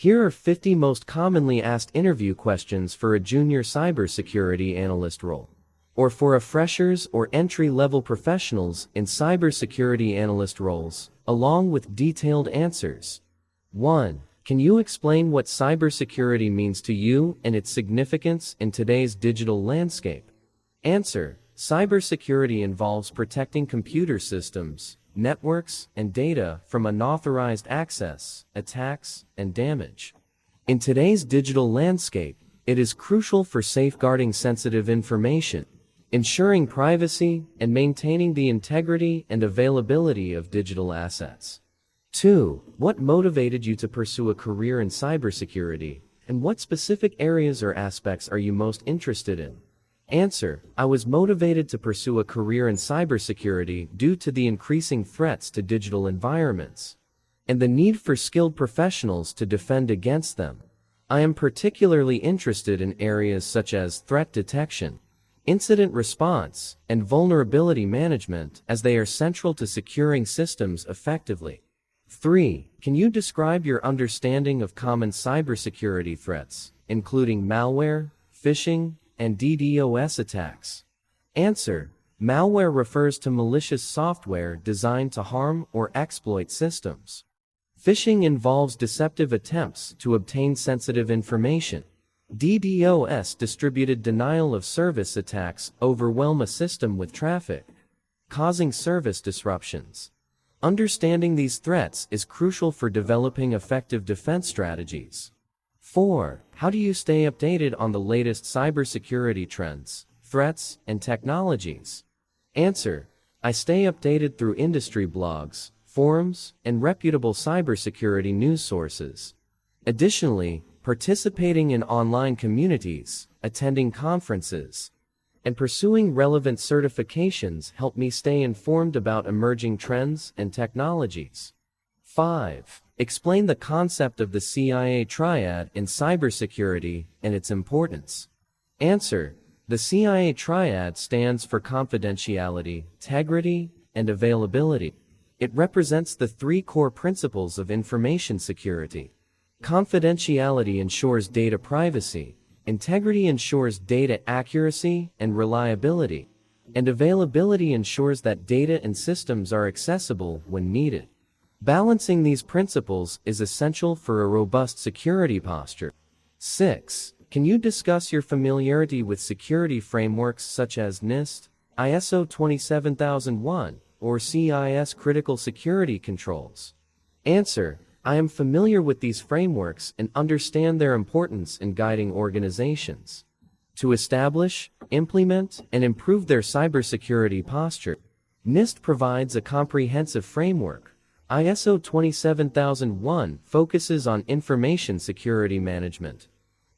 Here are 50 most commonly asked interview questions for a junior cybersecurity analyst role, or for a freshers or entry-level professionals in cybersecurity analyst roles, along with detailed answers. 1. Can you explain what cybersecurity means to you and its significance in today's digital landscape? Answer: cybersecurity involves protecting computer systems, networks, and data from unauthorized access, attacks, and damage. In today's digital landscape, it is crucial for safeguarding sensitive information, ensuring privacy, and maintaining the integrity and availability of digital assets. 2. What motivated you to pursue a career in cybersecurity, and what specific areas or aspects are you most interested in? Answer: I was motivated to pursue a career in cybersecurity due to the increasing threats to digital environments and the need for skilled professionals to defend against them. I am particularly interested in areas such as threat detection, incident response, and vulnerability management, as they are central to securing systems effectively. 3. Can you describe your understanding of common cybersecurity threats, including malware, phishing, and DDoS attacks? Answer: malware refers to malicious software designed to harm or exploit systems. Phishing involves deceptive attempts to obtain sensitive information. DDoS, distributed denial of service attacks, overwhelm a system with traffic, causing service disruptions. Understanding these threats is crucial for developing effective defense strategies. 4. How do you stay updated on the latest cybersecurity trends, threats, and technologies? Answer: I stay updated through industry blogs, forums, and reputable cybersecurity news sources. Additionally, participating in online communities, attending conferences, and pursuing relevant certifications help me stay informed about emerging trends and technologies. 5. Explain the concept of the CIA triad in cybersecurity and its importance. Answer: the CIA triad stands for confidentiality, integrity, and availability. It represents the three core principles of information security. Confidentiality ensures data privacy, integrity ensures data accuracy and reliability, and availability ensures that data and systems are accessible when needed. Balancing these principles is essential for a robust security posture. 6. Can you discuss your familiarity with security frameworks such as NIST, ISO 27001, or CIS critical security controls? Answer: I am familiar with these frameworks and understand their importance in guiding organizations to establish, implement, and improve their cybersecurity posture. NIST provides a comprehensive framework. ISO 27001 focuses on information security management,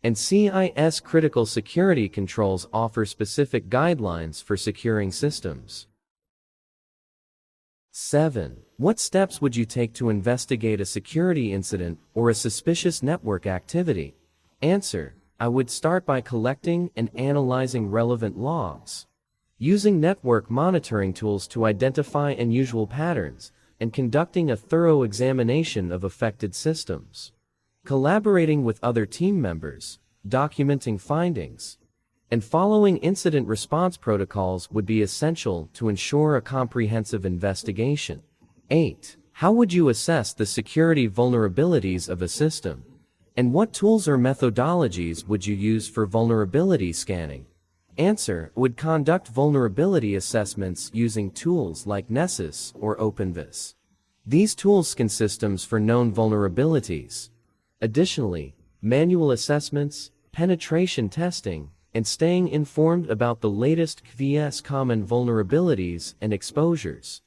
and CIS critical security controls offer specific guidelines for securing systems. 7. What steps would you take to investigate a security incident or a suspicious network activity? Answer: I would start by collecting and analyzing relevant logs, using network monitoring tools to identify unusual patterns, and conducting a thorough examination of affected systems. Collaborating with other team members, documenting findings, and following incident response protocols would be essential to ensure a comprehensive investigation. 8. How would you assess the security vulnerabilities of a system? And what tools or methodologies would you use for vulnerability scanning? Answer: would conduct vulnerability assessments using tools like Nessus or OpenVis. These tools scan systems for known vulnerabilities. Additionally, manual assessments, penetration testing, and staying informed about the latest KVS common vulnerabilities and exposures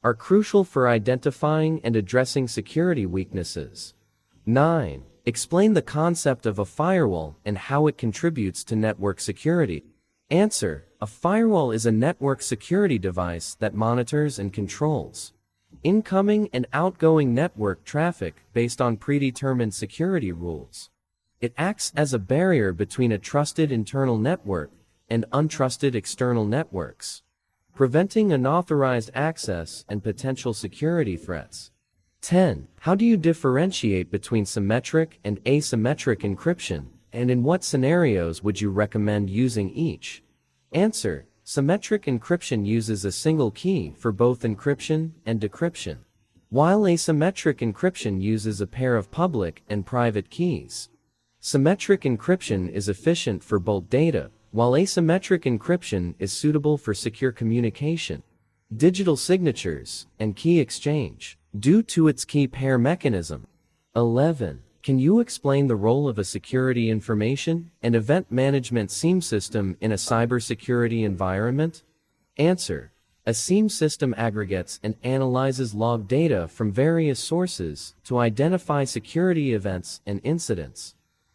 are crucial for identifying and addressing security weaknesses. 9. Explain the concept of a firewall and how it contributes to network security. Answer: a firewall is a network security device that monitors and controls incoming and outgoing network traffic based on predetermined security rules. It acts as a barrier between a trusted internal network and untrusted external networks, preventing unauthorized access and potential security threats. 10. How do you differentiate between symmetric and asymmetric encryption, and in what scenarios would you recommend using each? Answer. Symmetric encryption uses a single key for both encryption and decryption, while asymmetric encryption uses a pair of public and private keys. Symmetric encryption is efficient for bulk data, while asymmetric encryption is suitable for secure communication, digital signatures, and key exchange, due to its key pair mechanism. 11. Can you explain the role of a security information and event management SIEM system in a cybersecurity environment? Answer. A SIEM system aggregates and analyzes log data from various sources to identify security events and incidents.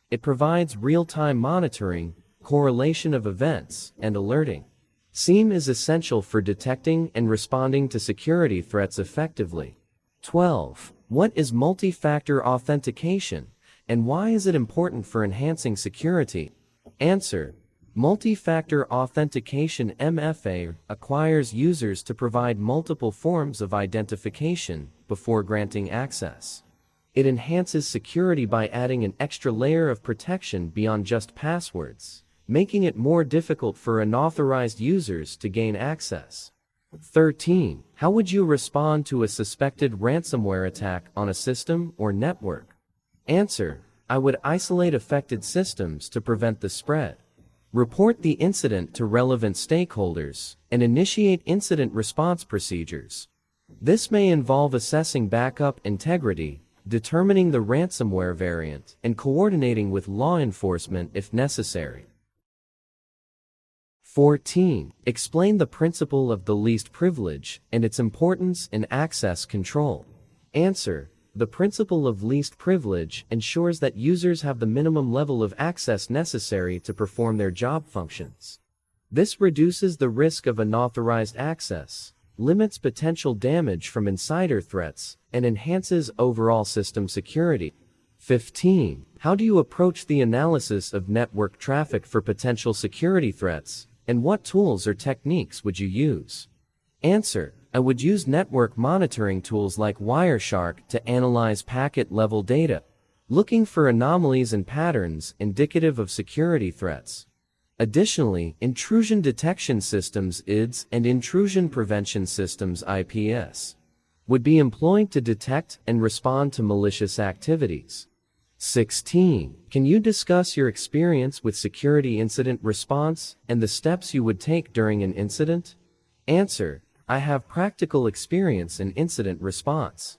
It provides real-time monitoring, correlation of events, and alerting. SIEM is essential for detecting and responding to security threats effectively. 12. What is multi-factor authentication, and why is it important for enhancing security? Answer. Multi-factor authentication (MFA) requires users to provide multiple forms of identification before granting access. It enhances security by adding an extra layer of protection beyond just passwords, making it more difficult for unauthorized users to gain access. 13. How would you respond to a suspected ransomware attack on a system or network? Answer. I would isolate affected systems to prevent the spread, report the incident to relevant stakeholders, and initiate incident response procedures. This may involve assessing backup integrity, determining the ransomware variant, and coordinating with law enforcement if necessary. 14. Explain the principle of the least privilege and its importance in access control. Answer. The principle of least privilege ensures that users have the minimum level of access necessary to perform their job functions. This reduces the risk of unauthorized access, limits potential damage from insider threats, and enhances overall system security. 15. How do you approach the analysis of network traffic for potential security threats, and what tools or techniques would you use? Answer. I would use network monitoring tools like Wireshark to analyze packet-level data, looking for anomalies and patterns indicative of security threats. Additionally, intrusion detection systems (IDS) and intrusion prevention systems (IPS) would be employed to detect and respond to malicious activities. 16. Can you discuss your experience with security incident response and the steps you would take during an incident? Answer. I have practical experience in incident response.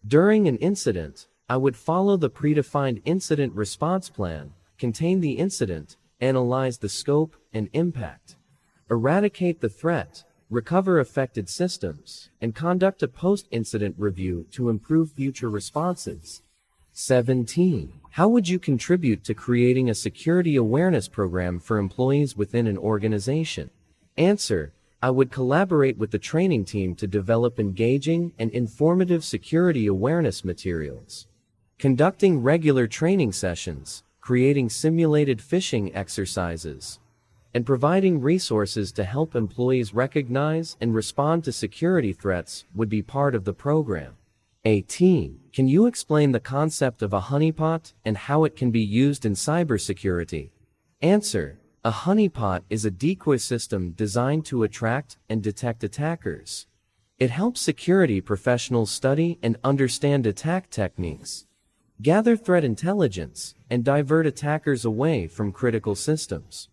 During an incident, I would follow the predefined incident response plan, contain the incident, analyze the scope and impact, eradicate the threat, recover affected systems, and conduct a post-incident review to improve future responses. 17. How would you contribute to creating a security awareness program for employees within an organization? Answer. I would collaborate with the training team to develop engaging and informative security awareness materials, conducting regular training sessions, creating simulated phishing exercises, and providing resources to help employees recognize and respond to security threats would be part of the program. 18. Can you explain the concept of a honeypot and how it can be used in cybersecurity? Answer. A honeypot is a decoy system designed to attract and detect attackers. It helps security professionals study and understand attack techniques, gather threat intelligence, and divert attackers away from critical systems.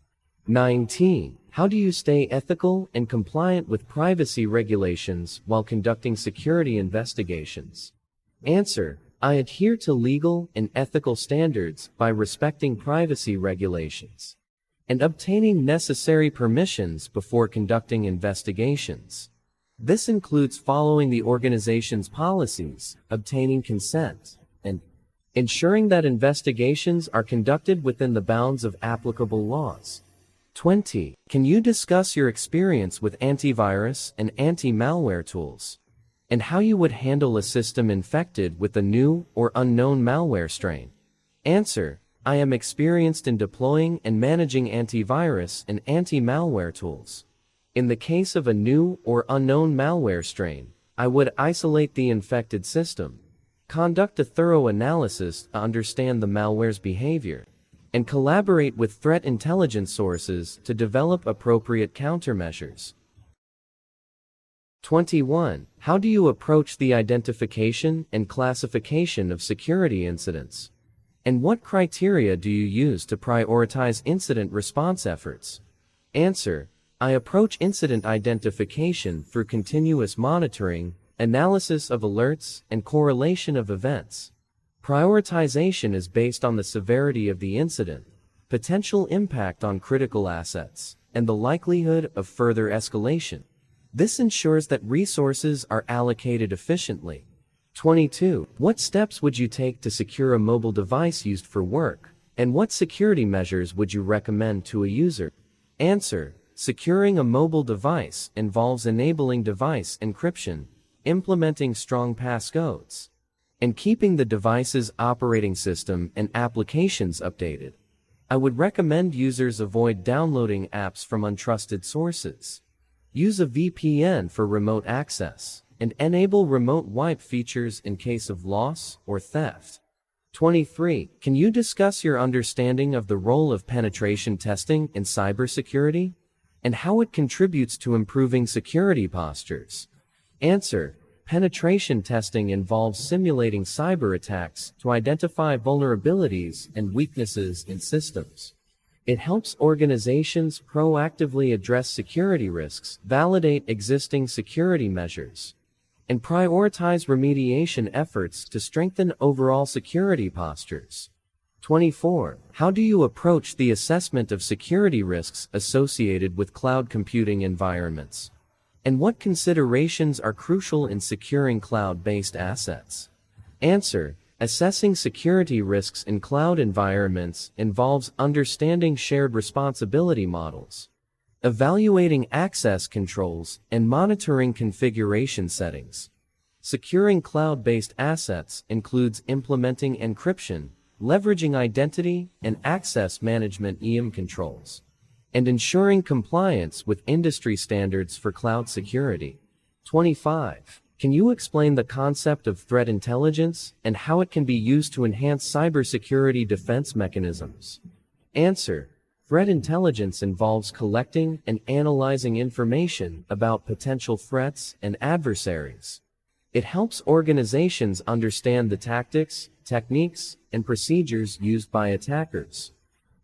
19. How do you stay ethical and compliant with privacy regulations while conducting security investigations? Answer. I adhere to legal and ethical standards by respecting privacy regulations and obtaining necessary permissions before conducting investigations. This includes following the organization's policies, obtaining consent, and ensuring that investigations are conducted within the bounds of applicable laws. 20. Can you discuss your experience with antivirus and anti-malware tools, and how you would handle a system infected with a new or unknown malware strain? Answer. I am experienced in deploying and managing antivirus and anti-malware tools. In the case of a new or unknown malware strain, I would isolate the infected system, Conduct a thorough analysis to understand the malware's behavior, and collaborate with threat intelligence sources to develop appropriate countermeasures. 21. How do you approach the identification and classification of security incidents? And what criteria do you use to prioritize incident response efforts? Answer: I approach incident identification through continuous monitoring, analysis of alerts, and correlation of events. Prioritization is based on the severity of the incident, potential impact on critical assets, and the likelihood of further escalation. This ensures that resources are allocated efficiently. 22. What steps would you take to secure a mobile device used for work, and what security measures would you recommend to a user? Answer: securing a mobile device involves enabling device encryption, implementing strong passcodes, and keeping the device's operating system and applications updated. I would recommend users avoid downloading apps from untrusted sources. Use a VPN for remote access, and enable remote wipe features in case of loss or theft. 23. Can you discuss your understanding of the role of penetration testing in cybersecurity, and how it contributes to improving security postures? Answer: penetration testing involves simulating cyber attacks to identify vulnerabilities and weaknesses in systems. It helps organizations proactively address security risks, validate existing security measures, and prioritize remediation efforts to strengthen overall security postures. 24. How do you approach the assessment of security risks associated with cloud computing environments? And what considerations are crucial in securing cloud-based assets? Answer: assessing security risks in cloud environments involves understanding shared responsibility models, evaluating access controls, and monitoring configuration settings. Securing cloud-based assets includes implementing encryption, leveraging identity and access management controls, and ensuring compliance with industry standards for cloud security. 25. Can you explain the concept of threat intelligence and how it can be used to enhance cybersecurity defense mechanisms? Answer: threat intelligence involves collecting and analyzing information about potential threats and adversaries. It helps organizations understand the tactics, techniques, and procedures used by attackers.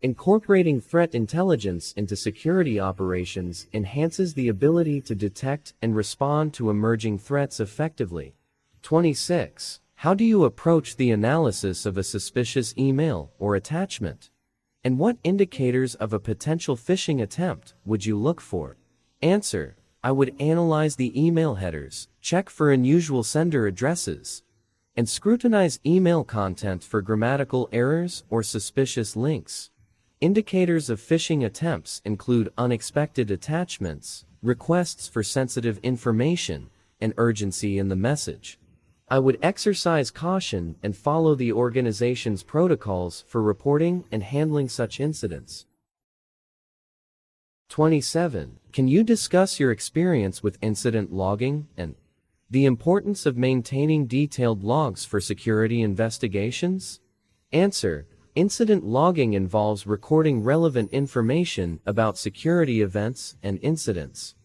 Incorporating threat intelligence into security operations enhances the ability to detect and respond to emerging threats effectively. 26. How do you approach the analysis of a suspicious email or attachment? And what indicators of a potential phishing attempt would you look for? Answer: I would analyze the email headers, check for unusual sender addresses, and scrutinize email content for grammatical errors or suspicious links. Indicators of phishing attempts include unexpected attachments, requests for sensitive information, and urgency in the message. I would exercise caution and follow the organization's protocols for reporting and handling such incidents. 27. Can you discuss your experience with incident logging and the importance of maintaining detailed logs for security investigations? Answer: incident logging involves recording relevant information about security events and incidents.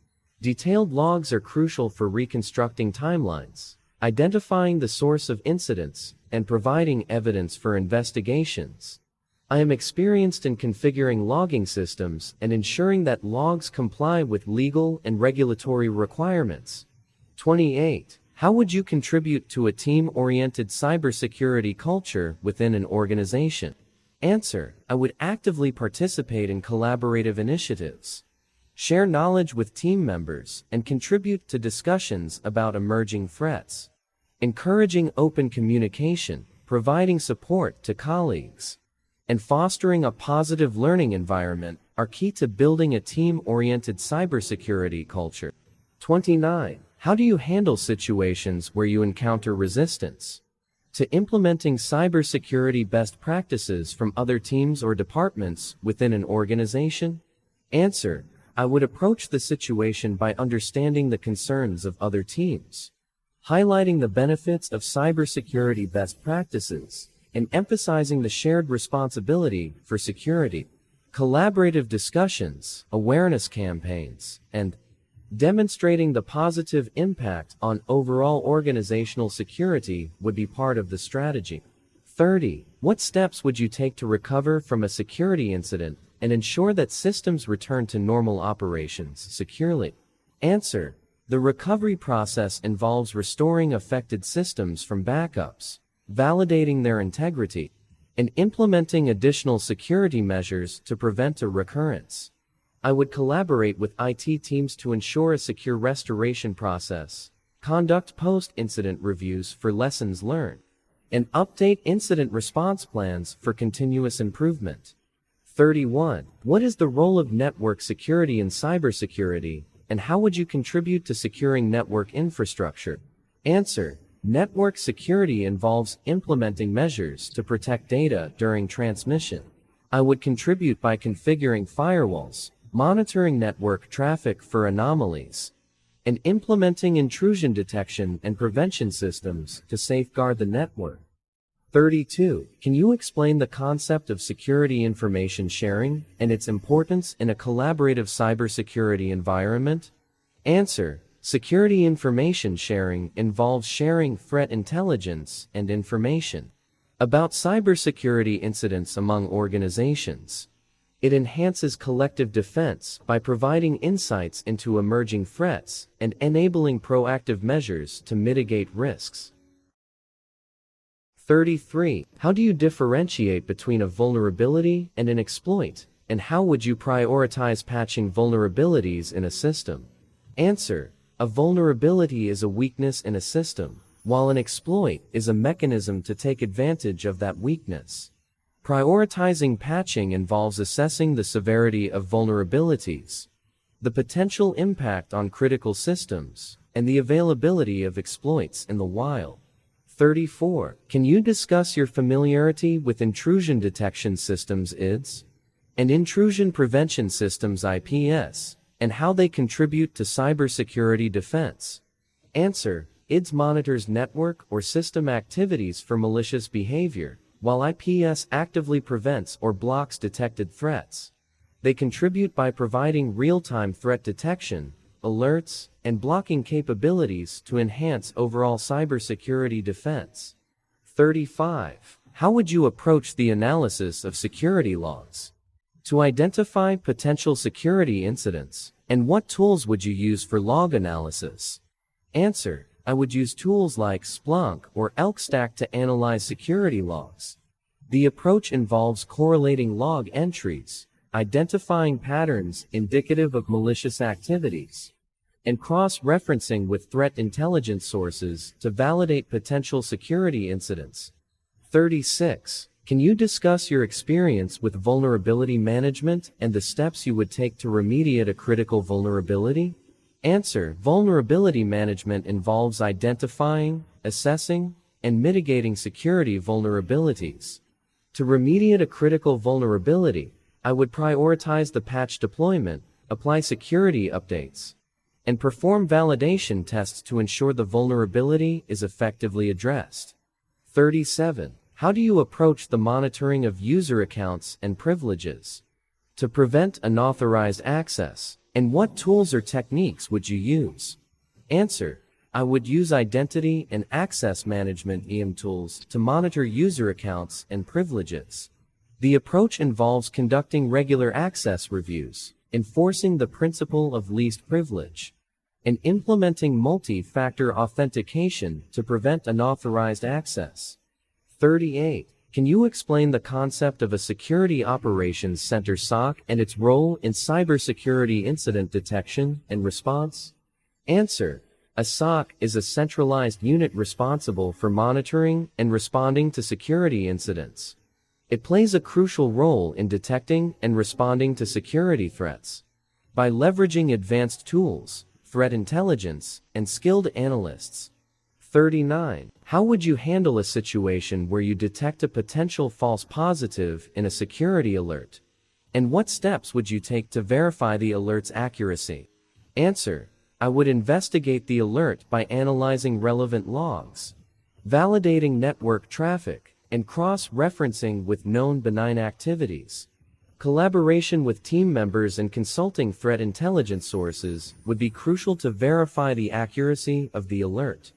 Detailed logs are crucial for reconstructing timelines, identifying the source of incidents, and providing evidence for investigations. I am experienced in configuring logging systems and ensuring that logs comply with legal and regulatory requirements. 28. How would you contribute to a team-oriented cybersecurity culture within an organization? Answer: I would actively participate in collaborative initiatives, share knowledge with team members, and contribute to discussions about emerging threats. Encouraging open communication, providing support to colleagues, and fostering a positive learning environment are key to building a team-oriented cybersecurity culture. 29. How do you handle situations where you encounter resistance to implementing cybersecurity best practices from other teams or departments within an organization? Answer: I would approach the situation by understanding the concerns of other teams, highlighting the benefits of cybersecurity best practices, and emphasizing the shared responsibility for security. Collaborative discussions, awareness campaigns, and demonstrating the positive impact on overall organizational security would be part of the strategy. 30. What steps would you take to recover from a security incident and ensure that systems return to normal operations securely? Answer. The recovery process involves restoring affected systems from backups, validating their integrity, and implementing additional security measures to prevent a recurrence. I would collaborate with IT teams to ensure a secure restoration process, conduct post-incident reviews for lessons learned, and update incident response plans for continuous improvement. 31. What is the role of network security in cybersecurity, and how would you contribute to securing network infrastructure? Answer. Network security involves implementing measures to protect data during transmission. I would contribute by configuring firewalls, monitoring network traffic for anomalies, and implementing intrusion detection and prevention systems to safeguard the network. 32. Can you explain the concept of security information sharing and its importance in a collaborative cybersecurity environment? Answer. Security information sharing involves sharing threat intelligence and information about cybersecurity incidents among organizations. It enhances collective defense by providing insights into emerging threats and enabling proactive measures to mitigate risks. 33. How do you differentiate between a vulnerability and an exploit, and how would you prioritize patching vulnerabilities in a system? Answer. A vulnerability is a weakness in a system, while an exploit is a mechanism to take advantage of that weakness. Prioritizing patching involves assessing the severity of vulnerabilities, the potential impact on critical systems, and the availability of exploits in the wild. 34. Can you discuss your familiarity with intrusion detection systems (IDS) and intrusion prevention systems (IPS), and how they contribute to cybersecurity defense? Answer. IDS monitors network or system activities for malicious behavior, while IPS actively prevents or blocks detected threats. They contribute by providing real-time threat detection, alerts, and blocking capabilities to enhance overall cybersecurity defense. 35. How would you approach the analysis of security logs to identify potential security incidents, and what tools would you use for log analysis? Answer. I would use tools like Splunk or ElkStack to analyze security logs. The approach involves correlating log entries, identifying patterns indicative of malicious activities, and cross-referencing with threat intelligence sources to validate potential security incidents. 36. Can you discuss your experience with vulnerability management and the steps you would take to remediate a critical vulnerability? Answer. Vulnerability management involves identifying, assessing, and mitigating security vulnerabilities. To remediate a critical vulnerability, I would prioritize the patch deployment, apply security updates, and perform validation tests to ensure the vulnerability is effectively addressed. 37. How do you approach the monitoring of user accounts and privileges to prevent unauthorized access, and what tools or techniques would you use? Answer. I would use identity and access management (IAM) tools to monitor user accounts and privileges. The approach involves conducting regular access reviews, enforcing the principle of least privilege, and implementing multi-factor authentication to prevent unauthorized access. 38. Can you explain the concept of a Security Operations Center (SOC) and its role in cybersecurity incident detection and response? Answer. A SOC is a centralized unit responsible for monitoring and responding to security incidents. It plays a crucial role in detecting and responding to security threats. By leveraging advanced tools, threat intelligence, and skilled analysts. 39. How would you handle a situation where you detect a potential false positive in a security alert? And what steps would you take to verify the alert's accuracy? Answer. I would investigate the alert by analyzing relevant logs, validating network traffic, and cross-referencing with known benign activities. Collaboration with team members and consulting threat intelligence sources would be crucial to verify the accuracy of the alert.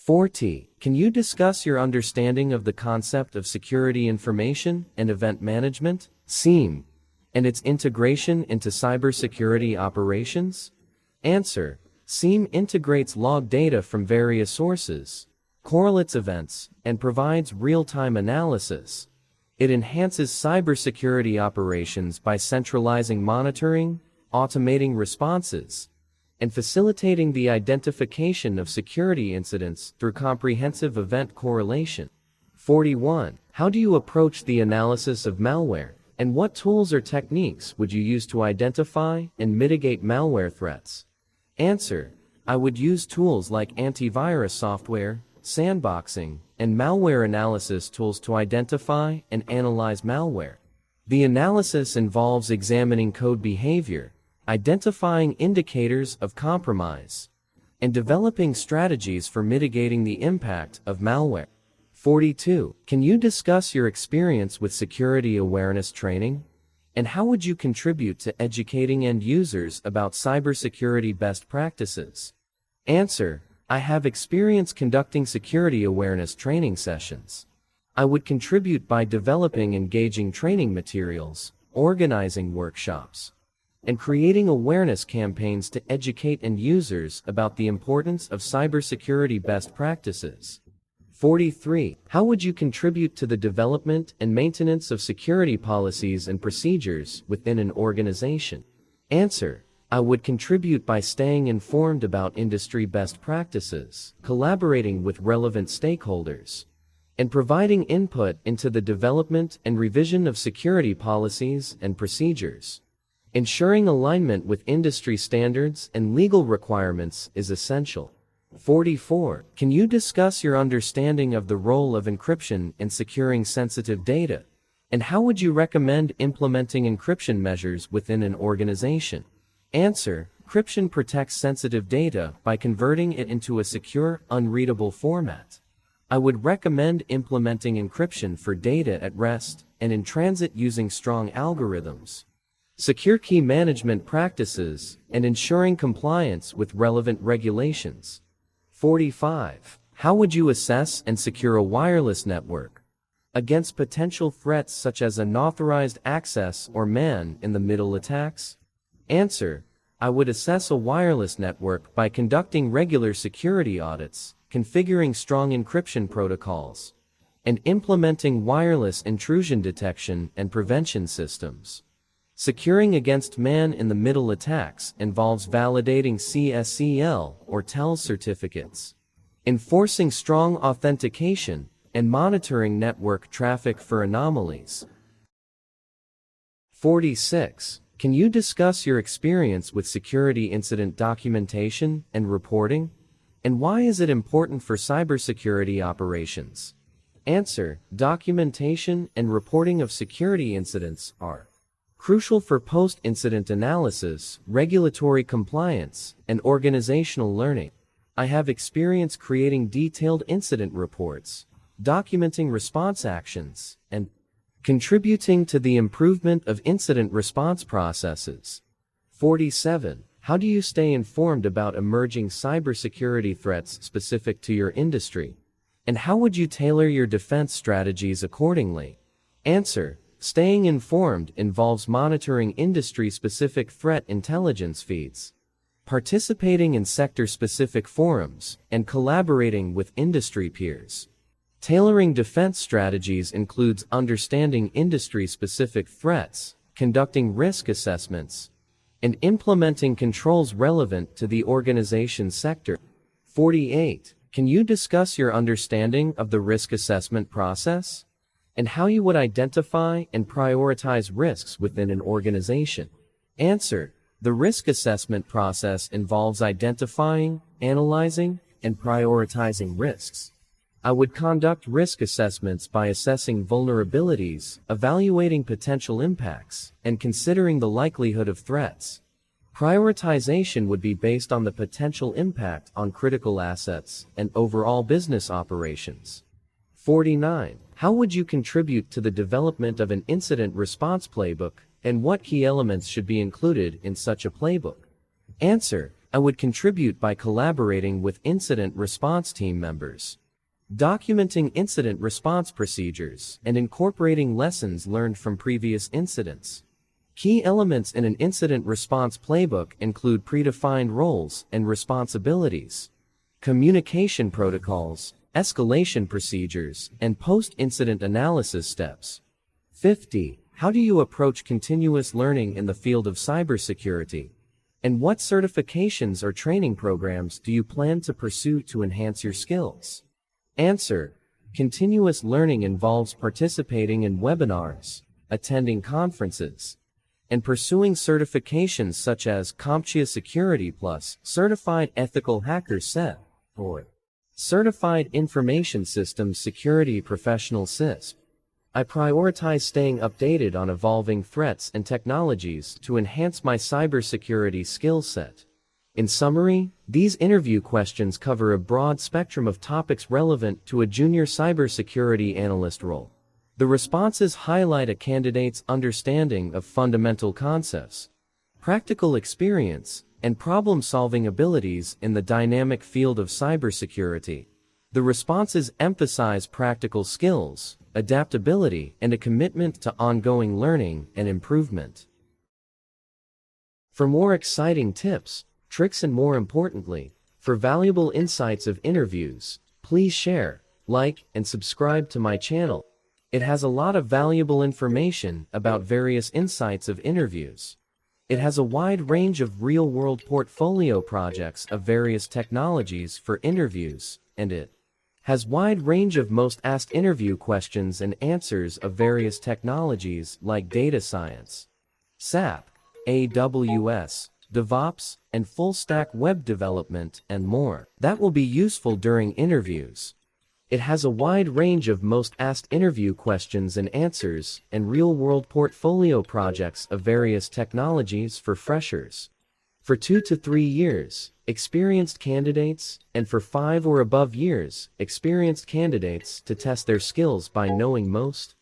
4T. Can you discuss your understanding of the concept of security information and event management, SIEM, and its integration into cybersecurity operations? Answer. SIEM integrates log data from various sources, correlates events, and provides real-time analysis. It enhances cybersecurity operations by centralizing monitoring, automating responses, and facilitating the identification of security incidents through comprehensive event correlation. 41. How do you approach the analysis of malware, and what tools or techniques would you use to identify and mitigate malware threats? Answer. I would use tools like antivirus software, sandboxing, and malware analysis tools to identify and analyze malware. The analysis involves examining code behavior, identifying indicators of compromise, and developing strategies for mitigating the impact of malware. 42. Can you discuss your experience with security awareness training? And how would you contribute to educating end users about cybersecurity best practices? Answer. I have experience conducting security awareness training sessions. I would contribute by developing engaging training materials, organizing workshops, and creating awareness campaigns to educate end users about the importance of cybersecurity best practices. 43. How would you contribute to the development and maintenance of security policies and procedures within an organization? Answer. I would contribute by staying informed about industry best practices, collaborating with relevant stakeholders, and providing input into the development and revision of security policies and procedures. Ensuring alignment with industry standards and legal requirements is essential. 44. Can you discuss your understanding of the role of encryption in securing sensitive data? And how would you recommend implementing encryption measures within an organization? Answer. Encryption protects sensitive data by converting it into a secure, unreadable format. I would recommend implementing encryption for data at rest and in transit using strong algorithms, secure key management practices, and ensuring compliance with relevant regulations. 45. How would you assess and secure a wireless network against potential threats such as unauthorized access or man-in-the-middle attacks? Answer. I would assess a wireless network by conducting regular security audits, configuring strong encryption protocols, and implementing wireless intrusion detection and prevention systems. Securing against man-in-the-middle attacks involves validating CSCL or TEL certificates, enforcing strong authentication, and monitoring network traffic for anomalies. 46. Can you discuss your experience with security incident documentation and reporting? And why is it important for cybersecurity operations? Answer. Documentation and reporting of security incidents are crucial for post-incident analysis, regulatory compliance, and organizational learning. I have experience creating detailed incident reports, documenting response actions, and contributing to the improvement of incident response processes. 47. How do you stay informed about emerging cybersecurity threats specific to your industry? And how would you tailor your defense strategies accordingly? Answer. Staying informed involves monitoring industry-specific threat intelligence feeds, participating in sector-specific forums, and collaborating with industry peers. Tailoring defense strategies includes understanding industry-specific threats, conducting risk assessments, and implementing controls relevant to the organization's sector. 48. Can you discuss your understanding of the risk assessment process? And how you would identify and prioritize risks within an organization? Answer. The risk assessment process involves identifying, analyzing, and prioritizing risks. I would conduct risk assessments by assessing vulnerabilities, evaluating potential impacts, and considering the likelihood of threats. Prioritization would be based on the potential impact on critical assets and overall business operations. 49. How would you contribute to the development of an incident response playbook, and what key elements should be included in such a playbook? Answer: I would contribute by collaborating with incident response team members, documenting incident response procedures, and incorporating lessons learned from previous incidents. Key elements in an incident response playbook include predefined roles and responsibilities, communication protocols, escalation procedures, and post-incident analysis steps. 50. How do you approach continuous learning in the field of cybersecurity? And what certifications or training programs do you plan to pursue to enhance your skills? Answer: continuous learning involves participating in webinars, attending conferences, and pursuing certifications such as CompTIA Security Plus, Certified Ethical Hacker Set, or Certified Information Systems Security Professional CISP. I prioritize staying updated on evolving threats and technologies to enhance my cybersecurity skill set. In summary, these interview questions cover a broad spectrum of topics relevant to a junior cybersecurity analyst role. The responses highlight a candidate's understanding of fundamental concepts, practical experience, and problem-solving abilities in the dynamic field of cybersecurity. The responses emphasize practical skills, adaptability, and a commitment to ongoing learning and improvement. For more exciting tips, tricks, and more importantly, for valuable insights of interviews, please share, like, and subscribe to my channel. It has a lot of valuable information about various insights of interviews. It has a wide range of real-world portfolio projects of various technologies for interviews, and it has wide range of most asked interview questions and answers of various technologies like data science, SAP, AWS, DevOps, and full-stack web development, and more, that will be useful during interviews. It has a wide range of most asked interview questions and answers, and real-world portfolio projects of various technologies for freshers, for 2 to 3 years, experienced candidates, and for 5 or above years, experienced candidates to test their skills by knowing most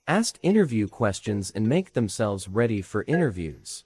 asked interview questions and make themselves ready for interviews.